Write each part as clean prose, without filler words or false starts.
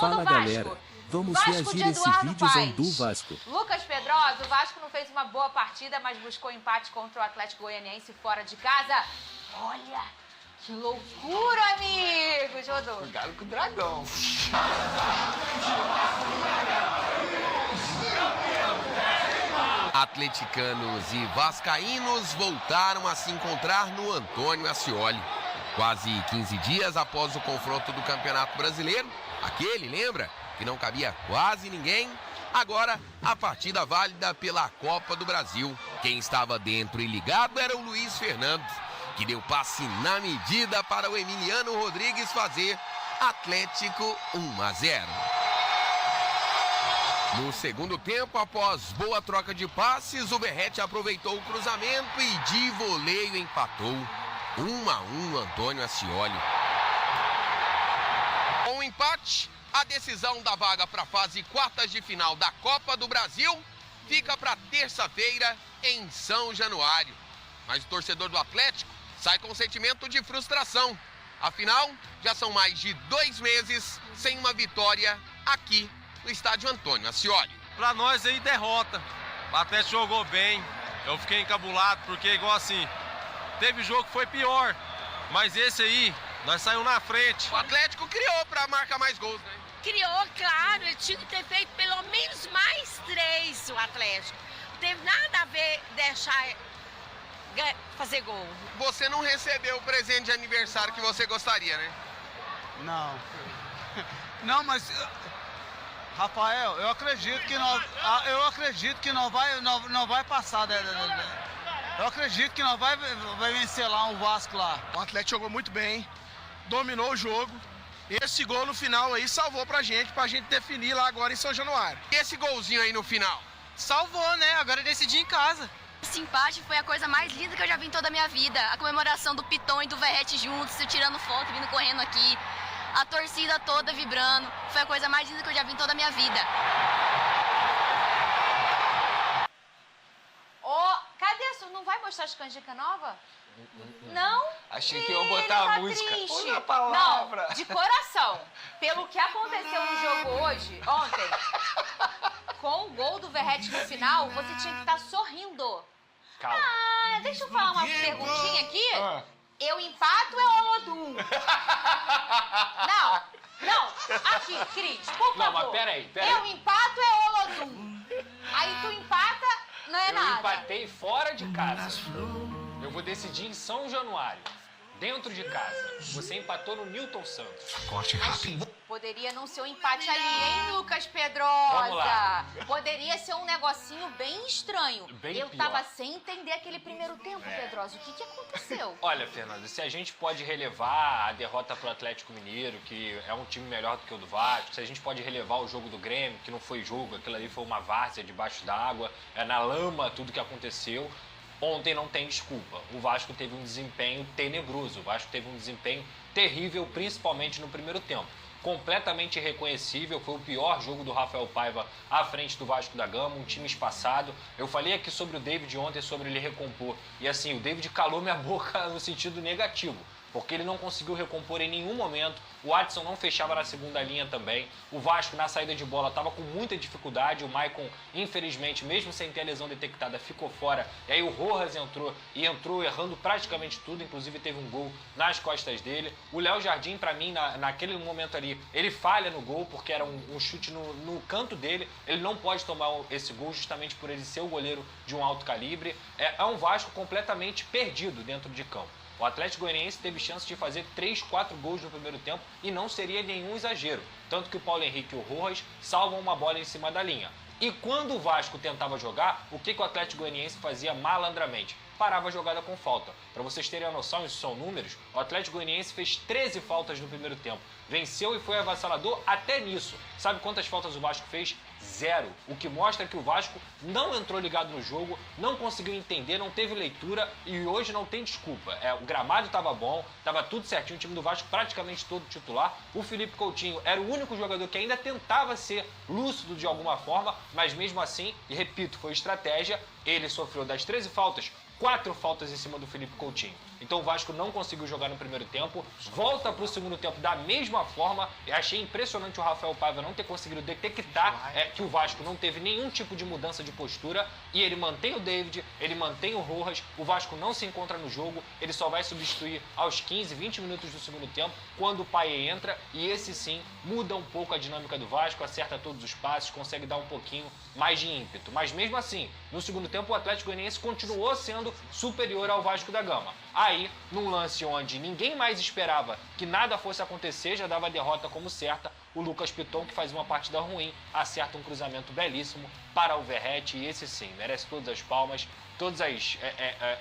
Fala galera, vamos Vasco reagir de esse Eduardo vídeozão Paes. do Vasco. Lucas Pedrosa, o Vasco não fez uma boa partida, mas buscou empate contra o Atlético Goianiense fora de casa. Olha, que loucura, amigos! Rodolfo. Cuidado com o dragão. Atleticanos e vascaínos voltaram a se encontrar no Antônio Ascioli. Quase 15 dias após o confronto do Campeonato Brasileiro, aquele, lembra, que não cabia quase ninguém, agora a partida válida pela Copa do Brasil. Quem estava dentro e ligado era o Luiz Fernando, que deu passe na medida para o Emiliano Rodrigues fazer Atlético 1-0. No segundo tempo, após boa troca de passes, o Verratti aproveitou o cruzamento e de voleio empatou. 1-1 Antônio Ascioli. Com o empate, a decisão da vaga para a fase quartas de final da Copa do Brasil fica para terça-feira em São Januário. Mas o torcedor do Atlético sai com um sentimento de frustração. Afinal, já são mais de 2 meses sem uma vitória aqui no estádio Antônio Ascioli. Pra nós aí, derrota. O Atlético jogou bem. Eu fiquei encabulado, porque igual assim, teve jogo que foi pior. Mas esse aí, nós saímos na frente. O Atlético criou pra marcar mais gols, né? Criou, claro. Ele tinha que ter feito pelo menos mais 3, o Atlético. Não teve nada a ver deixar fazer gol. Você não recebeu o presente de aniversário que você gostaria, né? Não. Não, mas... Rafael, eu acredito que não vai passar. Eu acredito que não vai vencer lá o Vasco lá. O Atlético jogou muito bem, dominou o jogo. Esse gol no final aí salvou pra gente definir lá agora em São Januário. E esse golzinho aí no final? Salvou, né? Agora decidi em casa. Esse empate foi a coisa mais linda que eu já vi em toda a minha vida. A comemoração do Piton e do Verratti juntos, eu tirando foto, vindo correndo aqui. A torcida toda vibrando. Foi a coisa mais linda que eu já vi em toda a minha vida. Cadê a sua? Não vai mostrar as canjicas novas? Não? Achei que iam botar a música. Triste. Olha palavra. Não, de coração. Pelo que aconteceu no jogo hoje, ontem, com o gol do Verratti no final, você tinha que estar sorrindo. Calma. Deixa eu falar uma perguntinha aqui. Eu empato ou é Olodum? Não. Aqui, Cris, por favor. Não, mas peraí. Eu empato ou é Olodum? Aí tu empata, não é nada. Eu empatei fora de casa. Eu vou decidir em São Januário. Dentro de casa. Você empatou no Newton Santos. Corte rápido. Poderia não ser um empate ali, hein, Lucas Pedrosa? Vamos lá. Poderia ser um negocinho bem estranho. Bem Eu pior. tava sem entender aquele primeiro tempo, Pedrosa. O que aconteceu? Olha, Fernanda, se a gente pode relevar a derrota pro Atlético Mineiro, que é um time melhor do que o do Vasco, se a gente pode relevar o jogo do Grêmio, que não foi jogo, aquilo ali foi uma várzea debaixo d'água, na lama tudo que aconteceu, ontem não tem desculpa. O Vasco teve um desempenho tenebroso, o Vasco teve um desempenho terrível, principalmente no primeiro tempo. Completamente irreconhecível, foi o pior jogo do Rafael Paiva à frente do Vasco da Gama, um time espaçado. Eu falei aqui sobre o David ontem, sobre ele recompor, e assim, o David calou minha boca no sentido negativo, porque ele não conseguiu recompor em nenhum momento. O Watson não fechava na segunda linha também. O Vasco, na saída de bola, estava com muita dificuldade. O Maicon, infelizmente, mesmo sem ter a lesão detectada, ficou fora. E aí o Rojas entrou errando praticamente tudo. Inclusive teve um gol nas costas dele. O Léo Jardim, para mim, naquele momento ali, ele falha no gol, porque era um chute no canto dele. Ele não pode tomar esse gol justamente por ele ser o goleiro de um alto calibre. É um Vasco completamente perdido dentro de campo. O Atlético Goianiense teve chance de fazer 3, 4 gols no primeiro tempo e não seria nenhum exagero. Tanto que o Paulo Henrique e o Rojas salvam uma bola em cima da linha. E quando o Vasco tentava jogar, o que o Atlético Goianiense fazia malandramente? Parava a jogada com falta. Para vocês terem a noção, isso são números, o Atlético Goianiense fez 13 faltas no primeiro tempo. Venceu e foi avassalador até nisso. Sabe quantas faltas o Vasco fez? 0. O que mostra que o Vasco não entrou ligado no jogo, não conseguiu entender, não teve leitura e hoje não tem desculpa. O gramado estava bom, estava tudo certinho, o time do Vasco praticamente todo titular. O Felipe Coutinho era o único jogador que ainda tentava ser lúcido de alguma forma, mas mesmo assim, e repito, foi estratégia, ele sofreu das 13 faltas, 4 faltas em cima do Felipe Coutinho. Então o Vasco não conseguiu jogar no primeiro tempo, volta para o segundo tempo da mesma forma. Eu achei impressionante o Rafael Paiva não ter conseguido detectar que o Vasco não teve nenhum tipo de mudança de postura, e ele mantém o David, ele mantém o Rojas, o Vasco não se encontra no jogo, ele só vai substituir aos 15, 20 minutos do segundo tempo, quando o Paê entra, e esse sim muda um pouco a dinâmica do Vasco, acerta todos os passes, consegue dar um pouquinho mais de ímpeto. Mas mesmo assim, no segundo tempo o Atlético Goianiense continuou sendo superior ao Vasco da Gama. Aí, num lance onde ninguém mais esperava que nada fosse acontecer, já dava a derrota como certa, o Lucas Piton, que faz uma partida ruim, acerta um cruzamento belíssimo para o Verratti, e esse sim, merece todas as palmas, todos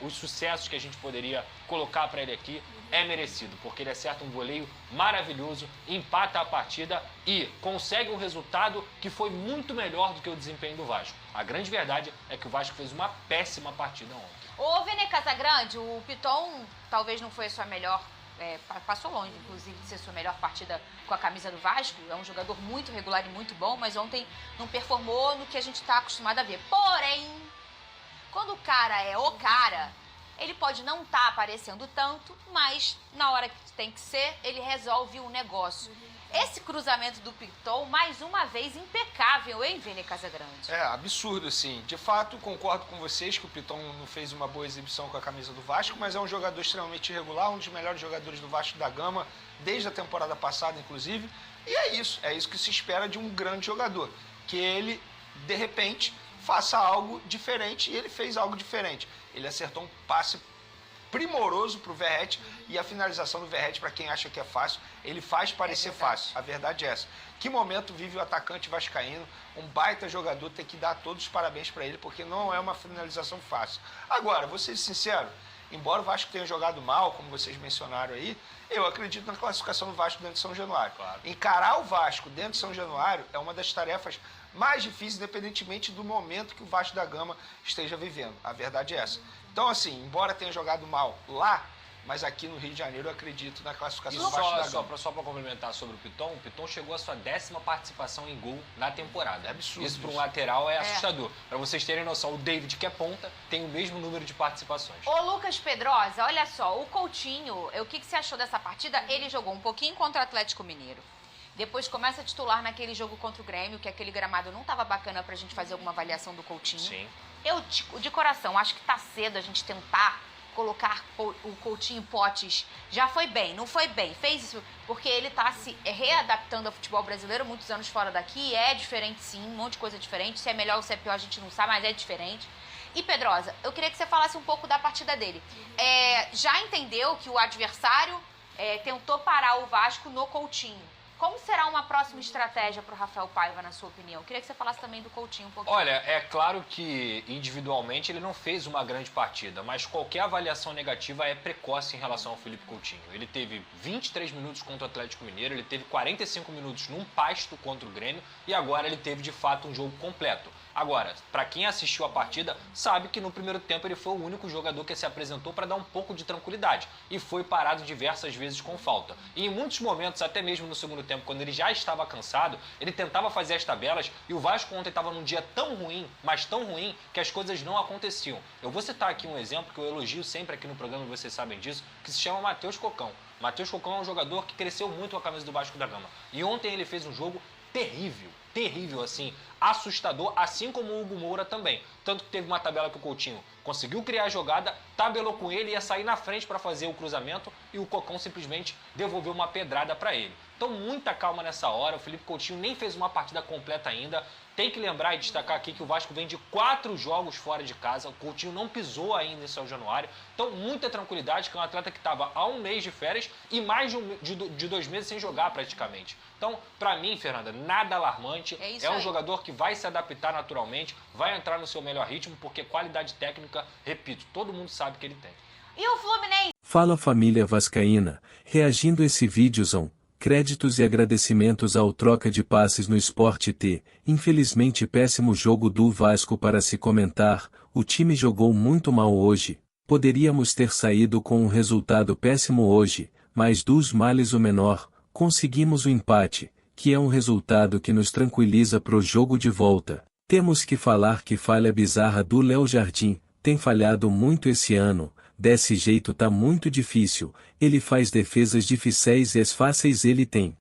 os sucessos que a gente poderia colocar para ele aqui, é merecido, porque ele acerta um voleio maravilhoso, empata a partida e consegue um resultado que foi muito melhor do que o desempenho do Vasco. A grande verdade é que o Vasco fez uma péssima partida ontem. Ô, Vene Casagrande, o Piton talvez não foi a sua melhor, passou longe, inclusive, de ser sua melhor partida com a camisa do Vasco. É um jogador muito regular e muito bom, mas ontem não performou no que a gente está acostumado a ver. Porém, quando o cara é o cara, ele pode não estar aparecendo tanto, mas na hora que tem que ser, ele resolve o negócio. Esse cruzamento do Piton, mais uma vez, impecável, hein, Vene Casagrande? É, absurdo, sim. De fato, concordo com vocês que o Piton não fez uma boa exibição com a camisa do Vasco, mas é um jogador extremamente irregular, um dos melhores jogadores do Vasco da Gama, desde a temporada passada, inclusive. E é isso que se espera de um grande jogador, que ele, de repente, faça algo diferente, e ele fez algo diferente. Ele acertou um passe primoroso para o Verratti, e a finalização do Verratti, para quem acha que é fácil, ele faz parecer fácil. A verdade é essa. Que momento vive o atacante vascaíno, um baita jogador, tem que dar todos os parabéns para ele, porque não é uma finalização fácil. Agora, vou ser sincero, embora o Vasco tenha jogado mal, como vocês mencionaram aí, eu acredito na classificação do Vasco dentro de São Januário. Claro. Encarar o Vasco dentro de São Januário é uma das tarefas mais difíceis, independentemente do momento que o Vasco da Gama esteja vivendo. A verdade é essa. Então, assim, embora tenha jogado mal lá, mas aqui no Rio de Janeiro eu acredito na classificação do Vasco da Gama. Só para complementar sobre o Piton chegou à sua 10ª participação em gol na temporada. É absurdo. Isso para um lateral é assustador. Para vocês terem noção, o David, que é ponta, tem o mesmo número de participações. Ô, Lucas Pedrosa, olha só, o Coutinho, o que você achou dessa partida? Ele jogou um pouquinho contra o Atlético Mineiro. Depois começa a titular naquele jogo contra o Grêmio, que aquele gramado não estava bacana pra gente fazer alguma avaliação do Coutinho. Sim. Eu, de coração, acho que tá cedo a gente tentar colocar o Coutinho Potes. Já foi bem, não foi bem. Fez isso porque ele tá se readaptando ao futebol brasileiro, muitos anos fora daqui. É diferente sim, um monte de coisa diferente. Se é melhor ou se é pior a gente não sabe, mas é diferente. E Pedrosa, eu queria que você falasse um pouco da partida dele. Já entendeu que o adversário tentou parar o Vasco no Coutinho. Como será uma próxima estratégia para o Rafael Paiva, na sua opinião? Eu queria que você falasse também do Coutinho um pouquinho. Olha, é claro que individualmente ele não fez uma grande partida, mas qualquer avaliação negativa é precoce em relação ao Felipe Coutinho. Ele teve 23 minutos contra o Atlético Mineiro, ele teve 45 minutos num pasto contra o Grêmio e agora ele teve de fato um jogo completo. Agora, para quem assistiu a partida, sabe que no primeiro tempo ele foi o único jogador que se apresentou para dar um pouco de tranquilidade e foi parado diversas vezes com falta. E em muitos momentos, até mesmo no segundo tempo, quando ele já estava cansado, ele tentava fazer as tabelas e o Vasco ontem estava num dia tão ruim, mas tão ruim, que as coisas não aconteciam. Eu vou citar aqui um exemplo que eu elogio sempre aqui no programa, vocês sabem disso, que se chama Matheus Cocão. Matheus Cocão é um jogador que cresceu muito com a camisa do Vasco da Gama. E ontem ele fez um jogo terrível, assim, assustador, assim como o Hugo Moura também. Tanto que teve uma tabela que o Coutinho conseguiu criar a jogada, tabelou com ele, ia sair na frente para fazer o cruzamento e o Cocão simplesmente devolveu uma pedrada para ele. Então, muita calma nessa hora, o Felipe Coutinho nem fez uma partida completa ainda. Tem que lembrar e destacar aqui que o Vasco vem de 4 jogos fora de casa, o Coutinho não pisou ainda em São Januário. Então, muita tranquilidade, que é um atleta que estava há um mês de férias e mais de 2 meses sem jogar praticamente. Então, para mim, Fernanda, nada alarmante. É um jogador que vai se adaptar naturalmente, vai entrar no seu melhor ritmo, porque qualidade técnica, repito, todo mundo sabe que ele tem. E o Fluminense? Fala família vascaína, reagindo a esse vídeozão. Créditos e agradecimentos ao troca de passes no Sport T. Infelizmente péssimo jogo do Vasco para se comentar, o time jogou muito mal hoje. Poderíamos ter saído com um resultado péssimo hoje, mas dos males o menor, conseguimos o empate, que é um resultado que nos tranquiliza pro jogo de volta. Temos que falar que falha bizarra do Léo Jardim, tem falhado muito esse ano, desse jeito tá muito difícil, ele faz defesas difíceis e as fáceis ele tem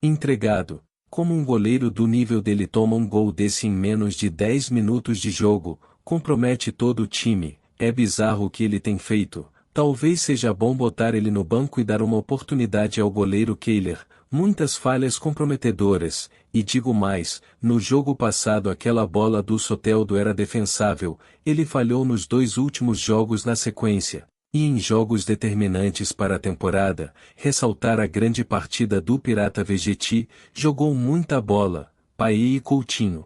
entregado. Como um goleiro do nível dele toma um gol desse em menos de 10 minutos de jogo, compromete todo o time, é bizarro o que ele tem feito. Talvez seja bom botar ele no banco e dar uma oportunidade ao goleiro Kehler. Muitas falhas comprometedoras, e digo mais, no jogo passado aquela bola do Soteldo era defensável, ele falhou nos 2 últimos jogos na sequência, e em jogos determinantes para a temporada, ressaltar a grande partida do Pirata Vegeti, jogou muita bola, Paê e Coutinho.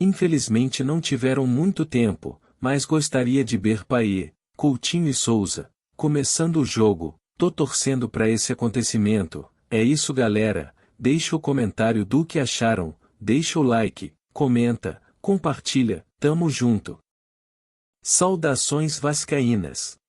Infelizmente não tiveram muito tempo, mas gostaria de ver Paê, Coutinho e Souza começando o jogo. Tô torcendo para esse acontecimento. É isso, galera. Deixa o comentário do que acharam, deixa o like, comenta, compartilha, tamo junto. Saudações vascaínas.